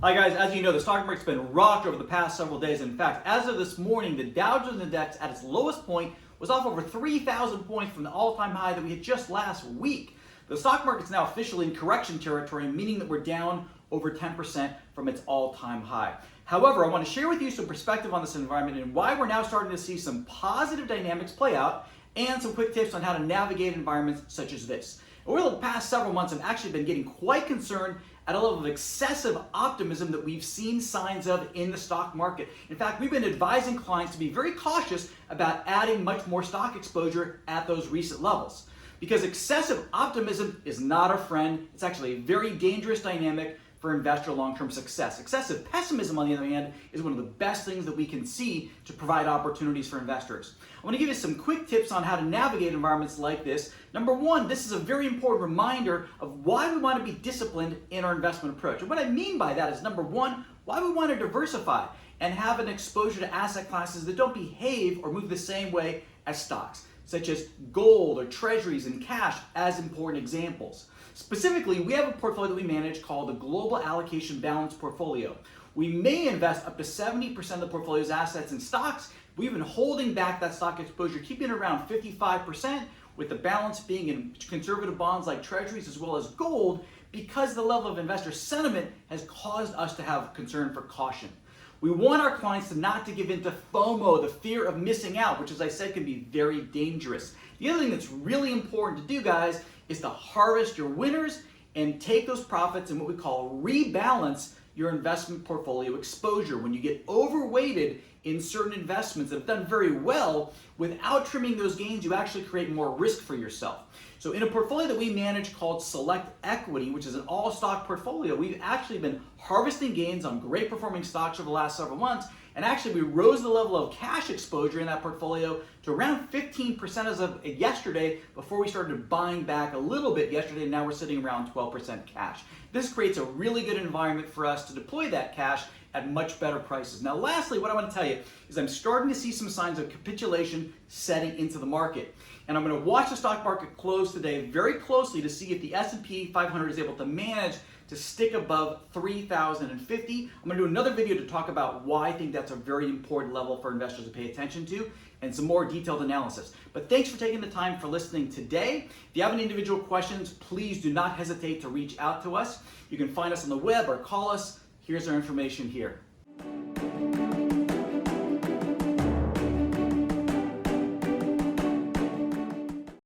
Hi guys, as you know, the stock market's been rocked over the past several days. In fact, as of this morning, the Dow Jones Index at its lowest point was off over 3,000 points from the all-time high that we had just last week. The stock market's now officially in correction territory, meaning that we're down over 10% from its all-time high. However, I want to share with you some perspective on this environment and why we're now starting to see some positive dynamics play out and some quick tips on how to navigate environments such as this. Over the past several months, I've actually been getting quite concerned at a level of excessive optimism that we've seen signs of in the stock market. In fact, we've been advising clients to be very cautious about adding much more stock exposure at those recent levels. Because excessive optimism is not our friend. It's actually a very dangerous dynamic for investor long-term success. Excessive pessimism, on the other hand, is one of the best things that we can see to provide opportunities for investors. I want to give you some quick tips on how to navigate environments like this. Number one, this is a very important reminder of why we want to be disciplined in our investment approach. And what I mean by that is, number one, why we want to diversify and have an exposure to asset classes that don't behave or move the same way as stocks, such as gold or treasuries and cash as important examples. Specifically, we have a portfolio that we manage called the Global Allocation Balance Portfolio. We may invest up to 70% of the portfolio's assets in stocks. We've been holding back that stock exposure, keeping it around 55%, with the balance being in conservative bonds like treasuries as well as gold, because the level of investor sentiment has caused us to have concern for caution. We want our clients to not to give in to FOMO, the fear of missing out, which, as I said, can be very dangerous. The other thing that's really important to do, guys, is to harvest your winners and take those profits and what we call rebalance your investment portfolio exposure. When you get overweighted in certain investments that have done very well, without trimming those gains, you actually create more risk for yourself. So in a portfolio that we manage called Select Equity, which is an all-stock portfolio, we've actually been harvesting gains on great performing stocks over the last several months, and actually we rose the level of cash exposure in that portfolio to around 15% as of yesterday, before we started buying back a little bit yesterday, and now we're sitting around 12% cash. This creates a really good environment for us to deploy that cash at much better prices. Now lastly, what I want to tell you is I'm starting to see some signs of capitulation setting into the market. And I'm going to watch the stock market close today very closely to see if the S&P 500 is able to manage to stick above 3,050. I'm going to do another video to talk about why I think that's a very important level for investors to pay attention to, and some more detailed analysis. But thanks for taking the time for listening today. If you have any individual questions, please do not hesitate to reach out to us. You can find us on the web or call us. Here's our information here.